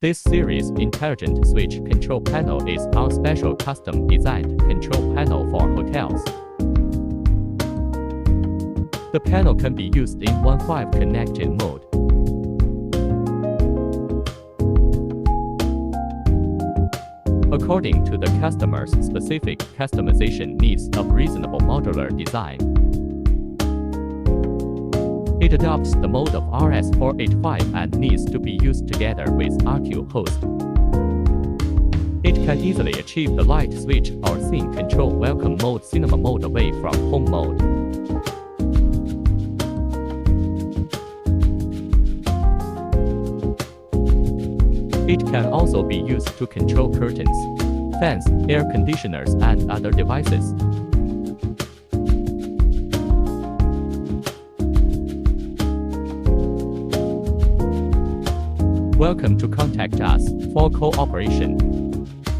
This series intelligent switch control panel is our special custom designed control panel for hotels. The panel can be used in Wi-Fi connected mode. According to the customer's specific customization needs of reasonable modular design. It adopts the mode of RS485 and needs to be used together with RQ host. It can easily achieve the light switch or scene control welcome mode cinema mode away from home mode. It can also be used to control curtains, fans, air conditioners, and other devices. Welcome to contact us for cooperation.